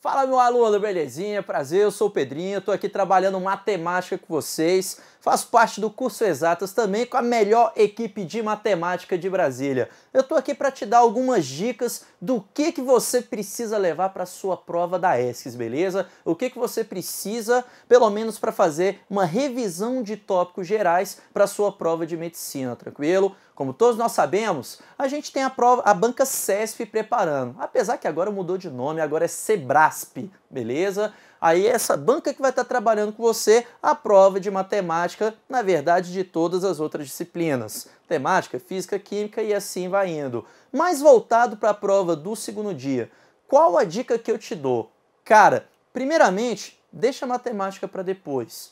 Fala, meu aluno, belezinha? Prazer, eu sou o Pedrinho, estou aqui trabalhando matemática com vocês, faço parte do curso Exatas também com a melhor equipe de matemática de Brasília. Eu estou aqui para te dar algumas dicas do que você precisa levar para a sua prova da ESCS, beleza? O que você precisa, pelo menos para fazer uma revisão de tópicos gerais para a sua prova de medicina, tranquilo? Como todos nós sabemos, a gente tem a banca CESP preparando, apesar que agora mudou de nome, agora é Sebrasp, beleza? Aí essa banca que vai estar trabalhando com você a prova de matemática, na verdade de todas as outras disciplinas, matemática, física, química e assim vai indo. Mas voltado para a prova do segundo dia, qual a dica que eu te dou? Cara, primeiramente, deixa a matemática para depois.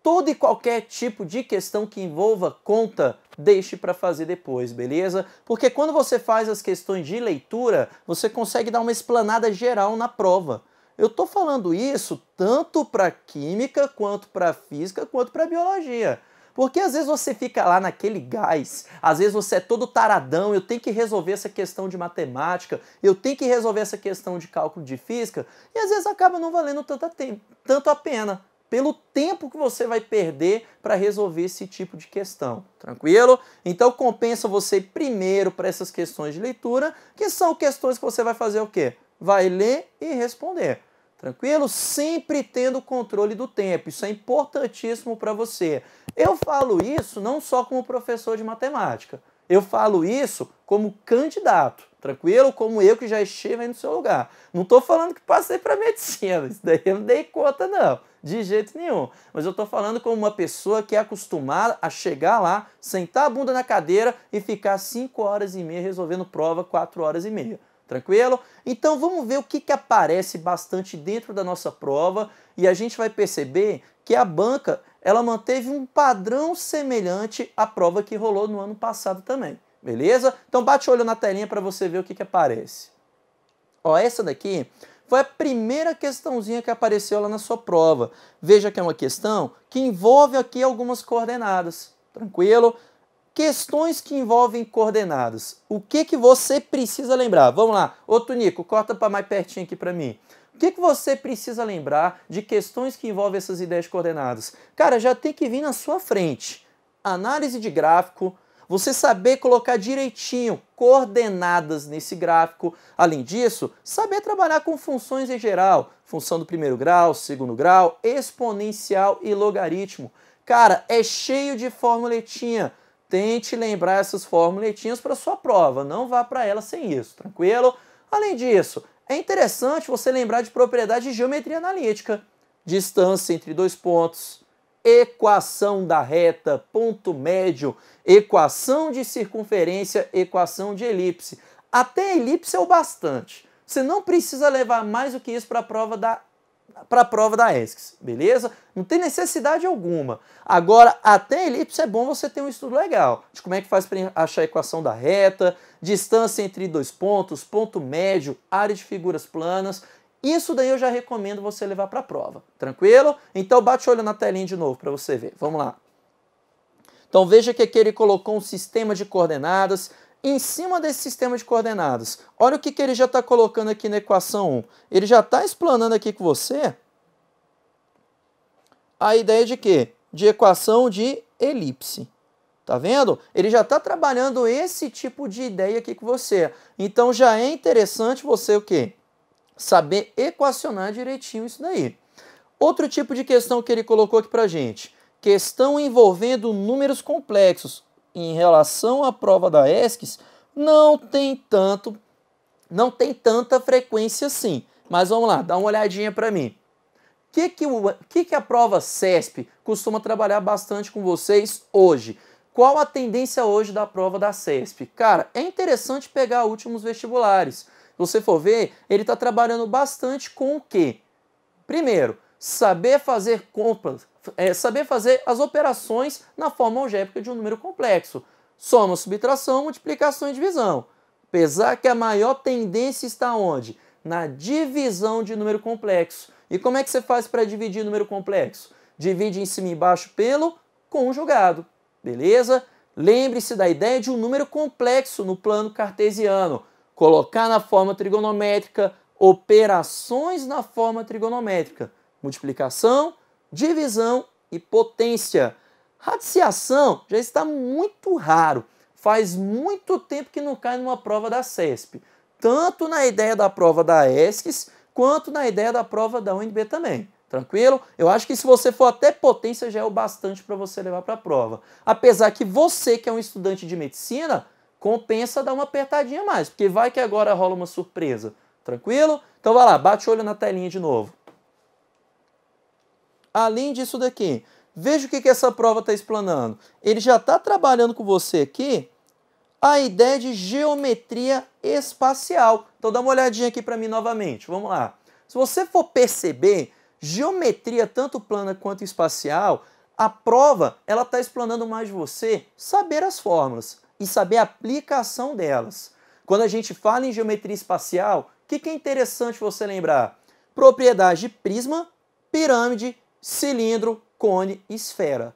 Todo e qualquer tipo de questão que envolva conta, deixe para fazer depois, beleza? Porque quando você faz as questões de leitura, você consegue dar uma explanada geral na prova. Eu tô falando isso tanto para química, quanto para física, quanto para biologia. Porque às vezes você fica lá naquele gás, às vezes você é todo taradão, eu tenho que resolver essa questão de matemática, eu tenho que resolver essa questão de cálculo de física, e às vezes acaba não valendo tanto a pena, pelo tempo que você vai perder para resolver esse tipo de questão, tranquilo? Então compensa você ir primeiro para essas questões de leitura, que são questões que você vai fazer o quê? Vai ler e responder, tranquilo? Sempre tendo controle do tempo, isso é importantíssimo para você. Eu falo isso não só como professor de matemática, eu falo isso como candidato, tranquilo? Como eu que já estive aí no seu lugar. Não estou falando que passei para medicina, isso daí eu não dei conta não, de jeito nenhum. Mas eu estou falando como uma pessoa que é acostumada a chegar lá, sentar a bunda na cadeira e ficar 5 horas e meia resolvendo prova 4 horas e meia. Tranquilo? Então vamos ver o que aparece bastante dentro da nossa prova e a gente vai perceber que a banca ela manteve um padrão semelhante à prova que rolou no ano passado também. Beleza? Então bate o olho na telinha para você ver o que aparece. Ó, essa daqui foi a primeira questãozinha que apareceu lá na sua prova. Veja que é uma questão que envolve aqui algumas coordenadas. Tranquilo? Questões que envolvem coordenadas. O que você precisa lembrar? Vamos lá. Ô, Tunico, corta para mais pertinho aqui para mim. O que você precisa lembrar de questões que envolvem essas ideias de coordenadas? Cara, já tem que vir na sua frente. Análise de gráfico, você saber colocar direitinho coordenadas nesse gráfico. Além disso, saber trabalhar com funções em geral. Função do primeiro grau, segundo grau, exponencial e logaritmo. Cara, é cheio de formuletinha. Tente lembrar essas formuletinhas para sua prova, não vá para ela sem isso, tranquilo? Além disso, é interessante você lembrar de propriedade de geometria analítica, distância entre dois pontos, equação da reta, ponto médio, equação de circunferência, equação de elipse. Até elipse é o bastante. Você não precisa levar mais do que isso para a prova da ESCS, beleza? Não tem necessidade alguma. Agora, até elipse é bom você ter um estudo legal de como é que faz para achar a equação da reta, distância entre dois pontos, ponto médio, área de figuras planas. Isso daí eu já recomendo você levar para a prova, tranquilo? Então bate o olho na telinha de novo para você ver. Vamos lá. Então veja que aqui ele colocou um sistema de coordenadas. Em cima desse sistema de coordenadas, olha o que ele já está colocando aqui na equação 1. Ele já está explanando aqui com você a ideia de quê? De equação de elipse. Tá vendo? Ele já está trabalhando esse tipo de ideia aqui com você. Então já é interessante você o quê? Saber equacionar direitinho isso daí. Outro tipo de questão que ele colocou aqui pra gente. Questão envolvendo números complexos. Em relação à prova da ESCS, não tem tanta frequência assim. Mas vamos lá, dá uma olhadinha para mim. O que a prova CESP costuma trabalhar bastante com vocês hoje? Qual a tendência hoje da prova da CESP? Cara, é interessante pegar últimos vestibulares. Se você for ver, ele está trabalhando bastante com o quê? Primeiro, saber fazer contas, saber fazer as operações na forma algébrica de um número complexo. Soma, subtração, multiplicação e divisão. Apesar que a maior tendência está onde? Na divisão de número complexo. E como é que você faz para dividir número complexo? Divide em cima e embaixo pelo conjugado. Beleza? Lembre-se da ideia de um número complexo no plano cartesiano. Colocar na forma trigonométrica operações na forma trigonométrica, multiplicação, divisão e potência. Radiciação já está muito raro, faz muito tempo que não cai numa prova da CESP, tanto na ideia da prova da ESCS, quanto na ideia da prova da UNB também. Tranquilo? Eu acho que se você for até potência já é o bastante para você levar para a prova. Apesar que você que é um estudante de medicina, compensa dar uma apertadinha a mais, porque vai que agora rola uma surpresa. Tranquilo? Então vai lá, bate o olho na telinha de novo. Além disso daqui, veja o que essa prova está explanando. Ele já está trabalhando com você aqui a ideia de geometria espacial. Então dá uma olhadinha aqui para mim novamente. Vamos lá. Se você for perceber, geometria tanto plana quanto espacial, a prova ela está explanando mais de você saber as fórmulas e saber a aplicação delas. Quando a gente fala em geometria espacial, o que é interessante você lembrar? Propriedade de prisma, pirâmide, cilindro, cone e esfera.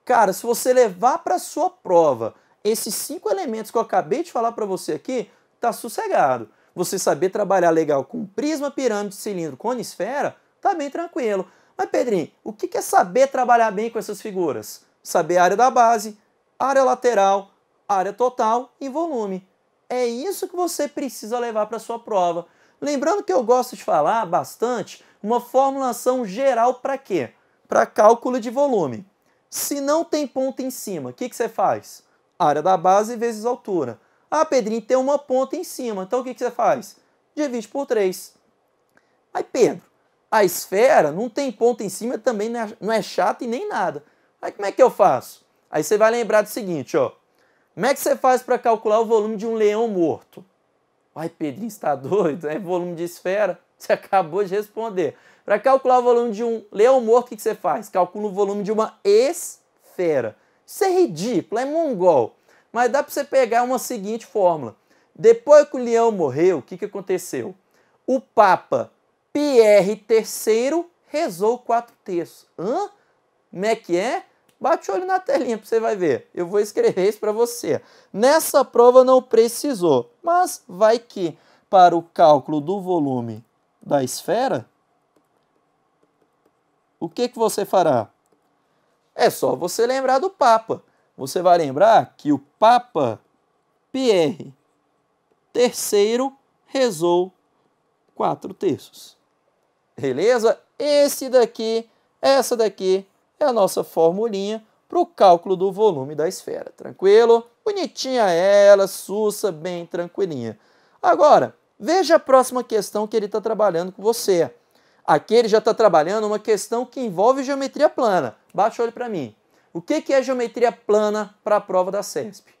Cara, se você levar para a sua prova esses 5 elementos que eu acabei de falar para você aqui, tá sossegado. Você saber trabalhar legal com prisma, pirâmide, cilindro, cone e esfera, tá bem tranquilo. Mas, Pedrinho, o que é saber trabalhar bem com essas figuras? Saber a área da base, área lateral, área total e volume. É isso que você precisa levar para a sua prova. Lembrando que eu gosto de falar bastante uma formulação geral para quê? Para cálculo de volume. Se não tem ponta em cima, o que você faz? Área da base vezes altura. Ah, Pedrinho, tem uma ponta em cima, então o que você faz? Divide por 3. Aí, Pedro, a esfera não tem ponta em cima, também não é chata e nem nada. Aí como é que eu faço? Aí você vai lembrar do seguinte, ó. Como é que você faz para calcular o volume de um leão morto? Ai, Pedrinho, está doido? É volume de esfera? Você acabou de responder. Para calcular o volume de um leão morto, o que você faz? Calcula o volume de uma esfera. Isso é ridículo, é mongol. Mas dá para você pegar uma seguinte fórmula. Depois que o leão morreu, o que aconteceu? O Papa Pierre III rezou 4 terços. Hã? Como é que é? Bate o olho na telinha para você vai ver. Eu vou escrever isso para você. Nessa prova não precisou, mas vai que para o cálculo do volume da esfera, o que você fará? É só você lembrar do Papa. Você vai lembrar que o Papa Pierre III rezou 4 terços. Beleza? Essa daqui é a nossa formulinha para o cálculo do volume da esfera. Tranquilo? Bonitinha ela, sussa, bem tranquilinha. Agora, veja a próxima questão que ele está trabalhando com você. Aqui ele já está trabalhando uma questão que envolve geometria plana. Bate o olho para mim. O que é geometria plana para a prova da CESP?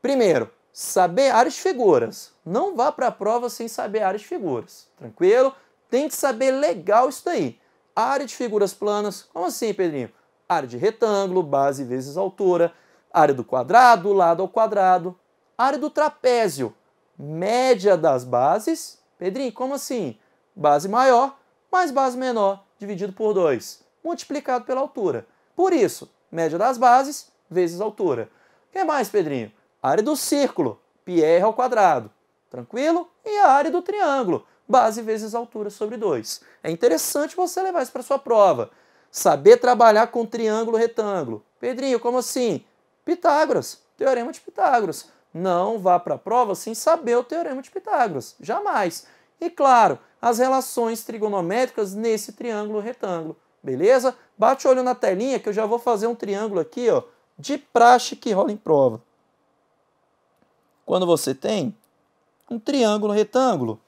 Primeiro, saber áreas de figuras. Não vá para a prova sem saber áreas de figuras. Tranquilo? Tem que saber legal isso daí. Área de figuras planas, como assim, Pedrinho? Área de retângulo, base vezes altura, área do quadrado, lado ao quadrado, área do trapézio, média das bases. Pedrinho, como assim? Base maior mais base menor dividido por 2, multiplicado pela altura. Por isso, média das bases vezes altura. O que mais, Pedrinho? Área do círculo, πr ao quadrado. Tranquilo? E a área do triângulo, base vezes altura sobre 2. É interessante você levar isso para sua prova. Saber trabalhar com triângulo retângulo. Pedrinho, como assim? Pitágoras, teorema de Pitágoras. Não vá para a prova sem saber o teorema de Pitágoras. Jamais. E claro, as relações trigonométricas nesse triângulo retângulo. Beleza? Bate o olho na telinha que eu já vou fazer um triângulo aqui, ó, de praxe que rola em prova. Quando você tem um triângulo retângulo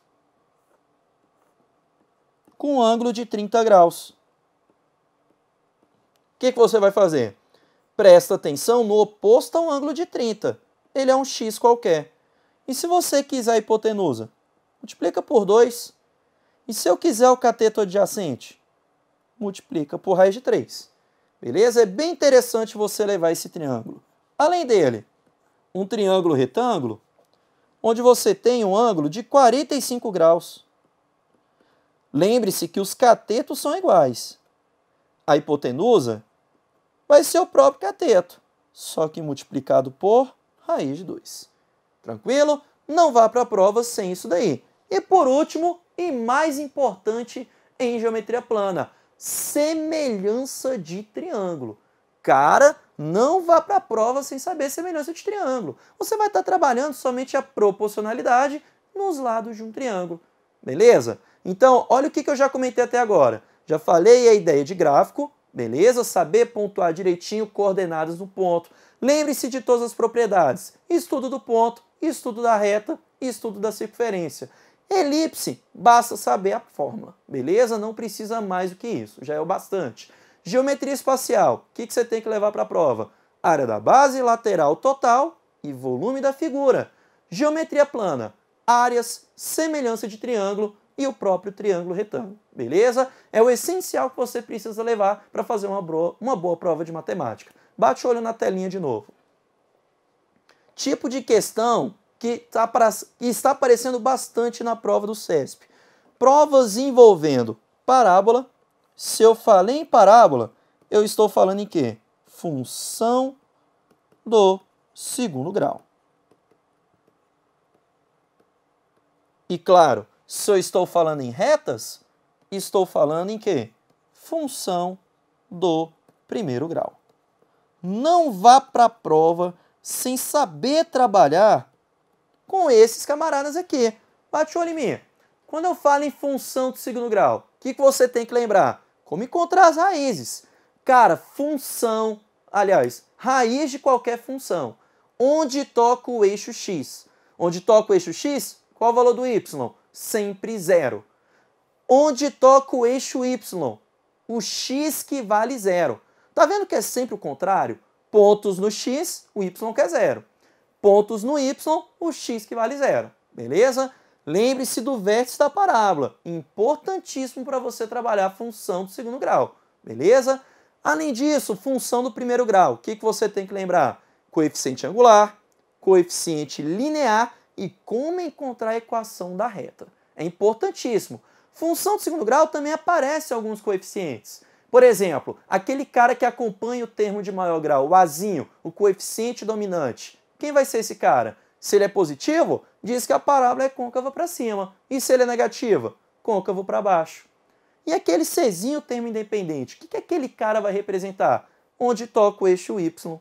com um ângulo de 30 graus. O que você vai fazer? Presta atenção no oposto a um ângulo de 30. Ele é um x qualquer. E se você quiser a hipotenusa? Multiplica por 2. E se eu quiser o cateto adjacente? Multiplica por raiz de 3. Beleza? É bem interessante você levar esse triângulo. Além dele, um triângulo retângulo, onde você tem um ângulo de 45 graus. Lembre-se que os catetos são iguais. A hipotenusa vai ser o próprio cateto, só que multiplicado por raiz de 2. Tranquilo? Não vá para a prova sem isso daí. E por último, e mais importante em geometria plana, semelhança de triângulo. Cara, não vá para a prova sem saber semelhança de triângulo. Você vai estar trabalhando somente a proporcionalidade nos lados de um triângulo. Beleza? Então, olha o que eu já comentei até agora. Já falei a ideia de gráfico, beleza? Saber pontuar direitinho coordenadas do ponto. Lembre-se de todas as propriedades. Estudo do ponto, estudo da reta e estudo da circunferência. Elipse, basta saber a fórmula, beleza? Não precisa mais do que isso, já é o bastante. Geometria espacial, o que você tem que levar para a prova? Área da base, lateral total e volume da figura. Geometria plana, áreas, semelhança de triângulo e o próprio triângulo retângulo, beleza? É o essencial que você precisa levar para fazer uma boa prova de matemática. Bate o olho na telinha de novo. Tipo de questão que está aparecendo bastante na prova do CESP. Provas envolvendo parábola. Se eu falei em parábola, eu estou falando em quê? Função do segundo grau. E claro, se eu estou falando em retas, estou falando em quê? Função do primeiro grau. Não vá para a prova sem saber trabalhar com esses camaradas aqui. Bate o olho em mim. Quando eu falo em função do segundo grau, o que você tem que lembrar? Como encontrar as raízes. Cara, função, aliás, raiz de qualquer função. Onde toca o eixo x? Onde toca o eixo x, qual o valor do y? Sempre zero. Onde toca o eixo y? O x que vale zero. Tá vendo que é sempre o contrário? Pontos no x, o y que é zero. Pontos no y, o x que vale zero. Beleza? Lembre-se do vértice da parábola. Importantíssimo para você trabalhar a função do segundo grau. Beleza? Além disso, função do primeiro grau. O que você tem que lembrar? Coeficiente angular, coeficiente linear e como encontrar a equação da reta. É importantíssimo. Função do segundo grau também aparece alguns coeficientes. Por exemplo, aquele cara que acompanha o termo de maior grau, o azinho, o coeficiente dominante. Quem vai ser esse cara? Se ele é positivo, diz que a parábola é côncava para cima. E se ele é negativa? Côncavo para baixo. E aquele Czinho, termo independente, o que aquele cara vai representar? Onde toca o eixo y.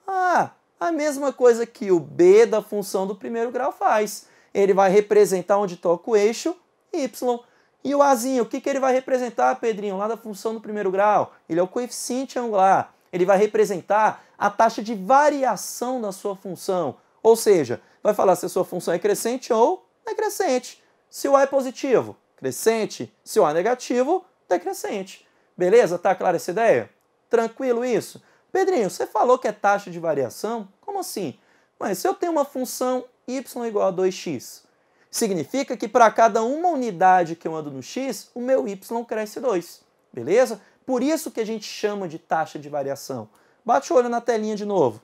Ah, a mesma coisa que o b da função do primeiro grau faz. Ele vai representar onde toca o eixo y. E o azinho, o que ele vai representar, Pedrinho, lá da função do primeiro grau? Ele é o coeficiente angular. Ele vai representar a taxa de variação da sua função. Ou seja, vai falar se a sua função é crescente ou decrescente. Se o A é positivo, crescente. Se o A é negativo, decrescente. Beleza? Tá clara essa ideia? Tranquilo isso? Pedrinho, você falou que é taxa de variação? Como assim? Mas se eu tenho uma função y igual a 2x, significa que para cada uma unidade que eu ando no x, o meu y cresce 2. Beleza? Por isso que a gente chama de taxa de variação. Bate o olho na telinha de novo.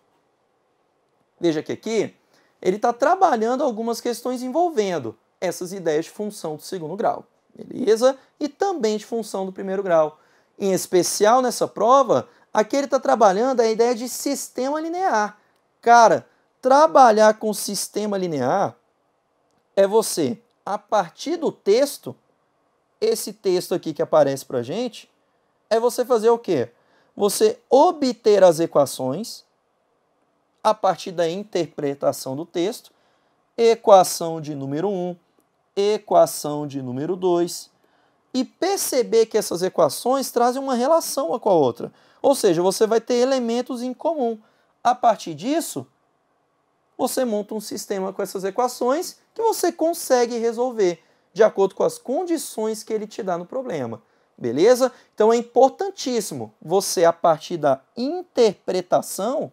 Veja que aqui ele está trabalhando algumas questões envolvendo essas ideias de função do segundo grau. Beleza? E também de função do primeiro grau. Em especial nessa prova, aqui ele está trabalhando a ideia de sistema linear. Cara, trabalhar com sistema linear é você, a partir do texto, esse texto aqui que aparece para a gente, é você fazer o quê? Você obter as equações a partir da interpretação do texto, equação de número 1, equação de número 2, e perceber que essas equações trazem uma relação uma com a outra. Ou seja, você vai ter elementos em comum. A partir disso, você monta um sistema com essas equações que você consegue resolver de acordo com as condições que ele te dá no problema. Beleza? Então é importantíssimo você, a partir da interpretação,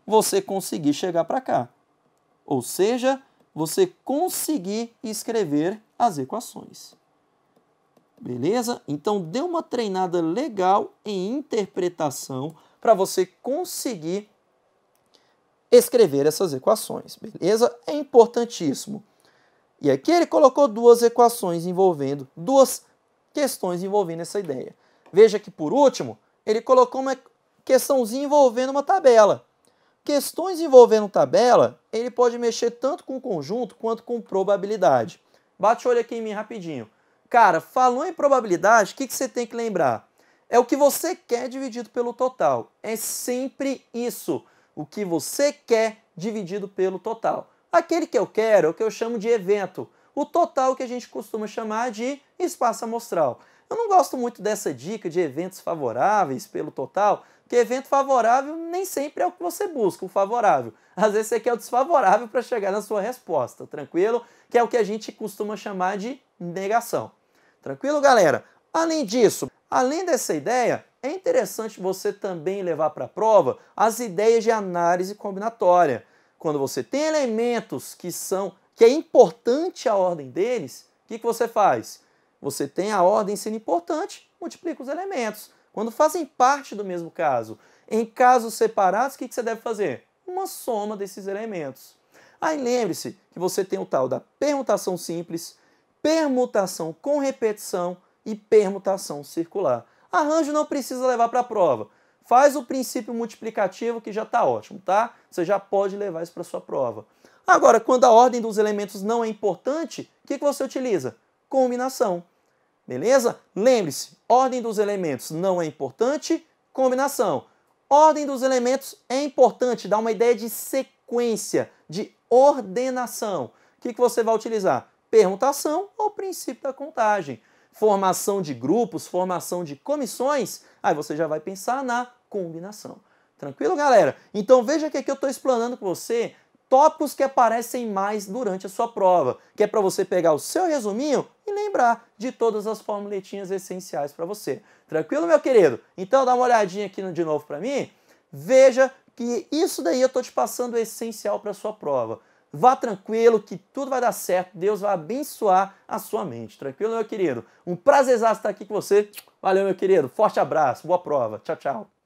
você conseguir chegar para cá. Ou seja, você conseguir escrever as equações. Beleza? Então dê uma treinada legal em interpretação para você conseguir escrever essas equações. Beleza? É importantíssimo. E aqui ele colocou duas questões envolvendo essa ideia. Veja que, por último, ele colocou uma questãozinha envolvendo uma tabela. Questões envolvendo tabela, ele pode mexer tanto com conjunto quanto com probabilidade. Bate o olho aqui em mim rapidinho. Cara, falou em probabilidade, o que você tem que lembrar? É o que você quer dividido pelo total. É sempre isso. O que você quer dividido pelo total. Aquele que eu quero é o que eu chamo de evento. O total que a gente costuma chamar de espaço amostral. Eu não gosto muito dessa dica de eventos favoráveis pelo total, porque evento favorável nem sempre é o que você busca, o favorável. Às vezes você quer o desfavorável para chegar na sua resposta, tranquilo? Que é o que a gente costuma chamar de negação. Tranquilo, galera? Além disso, além dessa ideia, é interessante você também levar para a prova as ideias de análise combinatória. Quando você tem elementos que é importante a ordem deles, o que você faz? Você tem a ordem sendo importante, multiplica os elementos. Quando fazem parte do mesmo caso. Em casos separados, o que você deve fazer? Uma soma desses elementos. Aí lembre-se que você tem o tal da permutação simples, permutação com repetição e permutação circular. Arranjo não precisa levar para a prova. Faz o princípio multiplicativo que já está ótimo, tá? Você já pode levar isso para a sua prova. Agora, quando a ordem dos elementos não é importante, o que você utiliza? Combinação. Beleza? Lembre-se, ordem dos elementos não é importante, combinação. Ordem dos elementos é importante, dá uma ideia de sequência, de ordenação. O que você vai utilizar? Permutação ou princípio da contagem. Formação de grupos, formação de comissões, aí você já vai pensar na combinação. Tranquilo, galera? Então veja que aqui eu estou explanando com você tópicos que aparecem mais durante a sua prova, que é para você pegar o seu resuminho e lembrar de todas as formuletinhas essenciais para você. Tranquilo, meu querido? Então dá uma olhadinha aqui de novo para mim. Veja que isso daí eu estou te passando o essencial para a sua prova. Vá tranquilo que tudo vai dar certo, Deus vai abençoar a sua mente. Tranquilo, meu querido? Um prazerzaço estar aqui com você. Valeu, meu querido. Forte abraço, boa prova. Tchau, tchau.